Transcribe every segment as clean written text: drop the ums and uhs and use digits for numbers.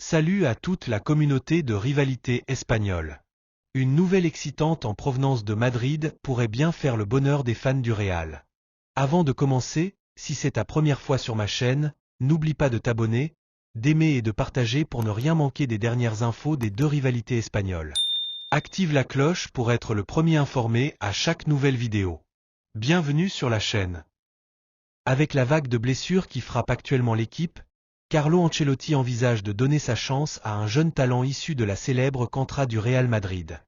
Salut à toute la communauté de rivalité espagnole. Une nouvelle excitante en provenance de Madrid pourrait bien faire le bonheur des fans du Real. Avant de commencer, si c'est ta première fois sur ma chaîne, n'oublie pas de t'abonner, d'aimer et de partager pour ne rien manquer des dernières infos des deux rivalités espagnoles. Active la cloche pour être le premier informé à chaque nouvelle vidéo. Bienvenue sur la chaîne. Avec la vague de blessures qui frappe actuellement l'équipe, Carlo Ancelotti envisage de donner sa chance à un jeune talent issu de la célèbre Cantra du Real Madrid.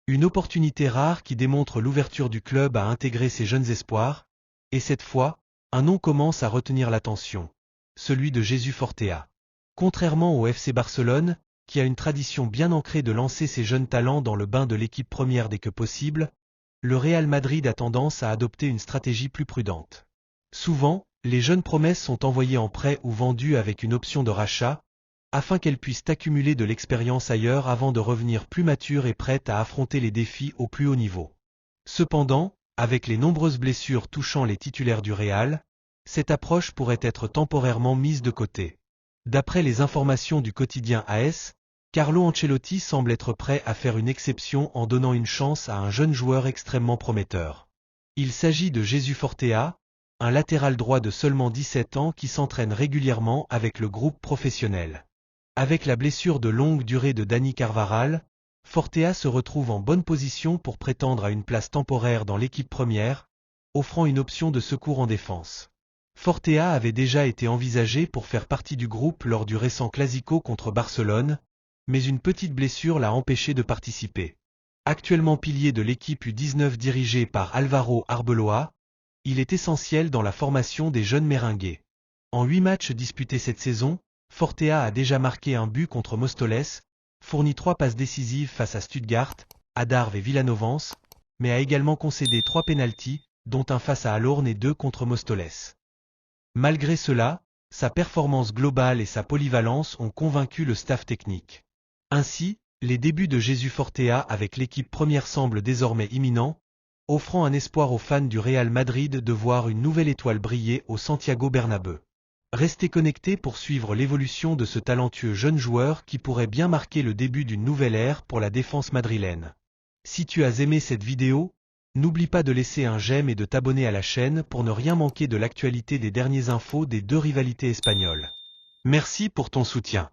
Une opportunité rare qui démontre l'ouverture du club à intégrer ses jeunes espoirs, et cette fois, un nom commence à retenir l'attention, celui de Jesús Fortea. Contrairement au FC Barcelone, qui a une tradition bien ancrée de lancer ses jeunes talents dans le bain de l'équipe première dès que possible, le Real Madrid a tendance à adopter une stratégie plus prudente. Souvent, les jeunes promesses sont envoyées en prêt ou vendues avec une option de rachat, afin qu'elles puissent accumuler de l'expérience ailleurs avant de revenir plus matures et prêtes à affronter les défis au plus haut niveau. Cependant, avec les nombreuses blessures touchant les titulaires du Real, cette approche pourrait être temporairement mise de côté. D'après les informations du quotidien AS, Carlo Ancelotti semble être prêt à faire une exception en donnant une chance à un jeune joueur extrêmement prometteur. Il s'agit de Jesús Fortea, un latéral droit de seulement 17 ans qui s'entraîne régulièrement avec le groupe professionnel. Avec la blessure de longue durée de Dani Carvajal, Fortea se retrouve en bonne position pour prétendre à une place temporaire dans l'équipe première, offrant une option de secours en défense. Fortea avait déjà été envisagé pour faire partie du groupe lors du récent Clásico contre Barcelone, mais une petite blessure l'a empêché de participer. Actuellement pilier de l'équipe U19 dirigée par Álvaro Arbeloa, il est essentiel dans la formation des jeunes merengues. En 8 matchs disputés cette saison, Fortea a déjà marqué un but contre Móstoles, fourni 3 passes décisives face à Stuttgart, Adarve et Villanovens, mais a également concédé 3 pénaltys, dont un face à Alorn et 2 contre Móstoles. Malgré cela, sa performance globale et sa polyvalence ont convaincu le staff technique. Ainsi, les débuts de Jesús Fortea avec l'équipe première semblent désormais imminents, offrant un espoir aux fans du Real Madrid de voir une nouvelle étoile briller au Santiago Bernabéu. Restez connectés pour suivre l'évolution de ce talentueux jeune joueur qui pourrait bien marquer le début d'une nouvelle ère pour la défense madrilène. Si tu as aimé cette vidéo, n'oublie pas de laisser un j'aime et de t'abonner à la chaîne pour ne rien manquer de l'actualité des dernières infos des deux rivalités espagnoles. Merci pour ton soutien.